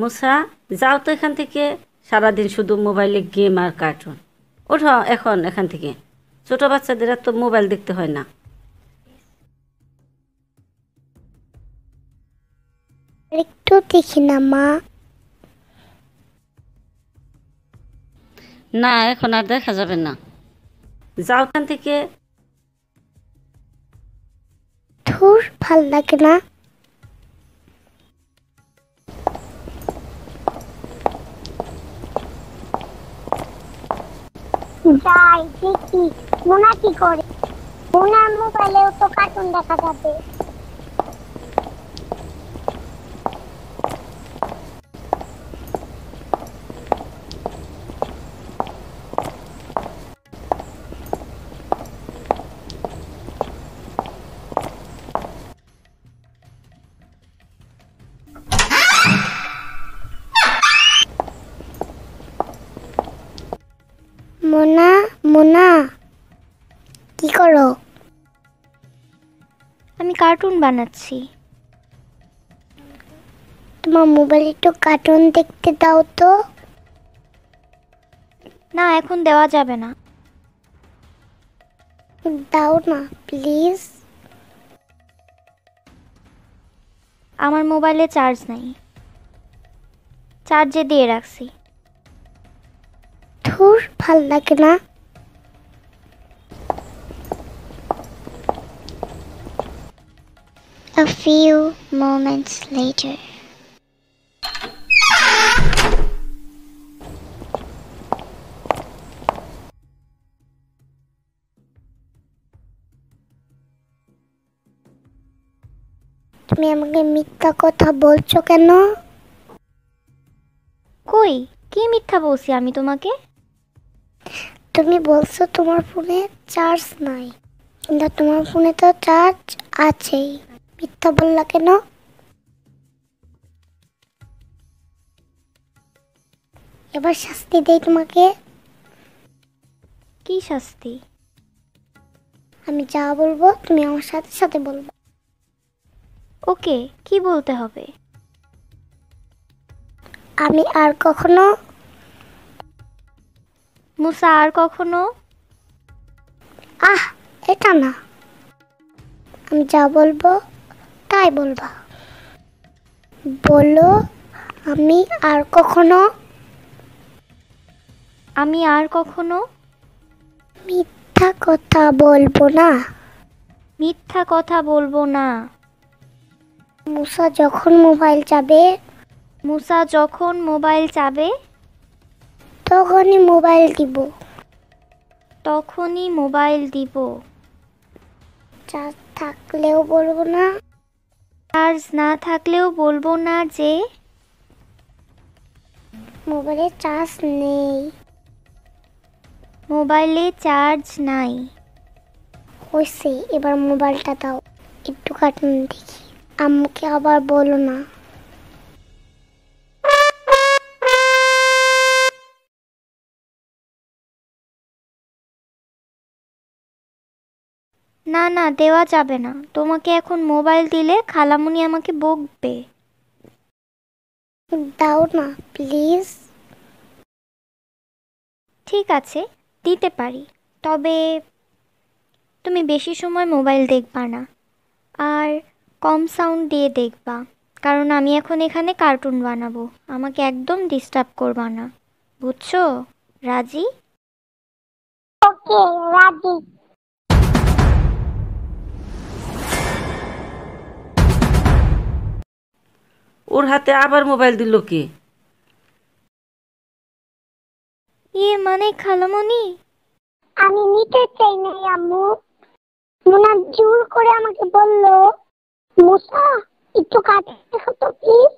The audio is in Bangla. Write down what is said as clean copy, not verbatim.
মুসা, যাও তো এখান থেকে। সারাদিন শুধু মোবাইলে গেম আর কার্টুন। ওঠো এখন এখান থেকে। ছোট বাচ্চাদের তো মোবাইল দেখতে হয় না। একটু দেখি না মা। না, এখন আর দেখা যাবে না। যাও এখান থেকে। ধুর, ভাল লাগে না। যাই দেখি মোনা কি করে। মোনার মোবাইলেও তো কার্টুন দেখা যাবে। মোনা, মোনা, কি করো? আমি কার্টুন বানাচ্ছি। তোমার মোবাইলে একটু কার্টুন দেখতে দাও তো। না, এখন দেওয়া যাবে না। দাও না প্লিজ। আমার মোবাইলে চার্জ নাই, চার্জে দিয়ে রাখছি। ধুর, ভাল লাগে না। A few moments later. তুমি আমাকে মিথ্যা কথা বলছো কেন? কই, কি মিথ্যা বলছি আমি তোমাকে? তুমি বলছো তোমার ফোনে চার্জ নাই, কিন্তু তোমার ফোনে তো চার্জ আছেই। মিথ্যা বললা কেন? এবার শাস্তি দেই তোমাকে। কি শাস্তি? আমি যা বলবো তুমি আমার সাথে সাথে বলবো। ওকে, কি বলতে হবে? আমি আর কখনো। মুসা, আর কখনো। এটা না, আমি যা বলবো তাই বলবা। বলো, আমি আর কখনো। আমি আর কখনো মিথ্যা কথা বলবো না। মিথ্যা কথা বলবো না। মুসা যখন মোবাইল চাবে মুসা যখন মোবাইল চাবে তখনই মোবাইল দিব। তখনই মোবাইল দিব। চার্জ থাকলেও বলবো না। চার্জ না থাকলেও বলবো না যে মোবাইলে চার্জ নেই। মোবাইলে চার্জ নাই। হয়েছে, এবার মোবাইলটা দাও, একটু কার্টুন দেখি। আম্মুকে আবার বলো না। না না, দেওয়া যাবে না। তোমাকে এখন মোবাইল দিলে খালামুনি আমাকে বকবে। দাও না প্লিজ। ঠিক আছে, দিতে পারি, তবে তুমি বেশি সময় মোবাইল দেখবা না, আর কম সাউন্ড দিয়ে দেখবা, কারণ আমি এখন এখানে কার্টুন বানাবো। আমাকে একদম ডিস্টার্ব করবা না, বুঝছো? রাজি? ওকে, রাজি। ওর হাতে আবার মোবাইল দিল কে? মানে খালামুনি। আমি নিতে চাই না আম্মু। মোনা জোর করে আমাকে বললো, মুসা একটু কার্টুন দেখো তো প্লিজ।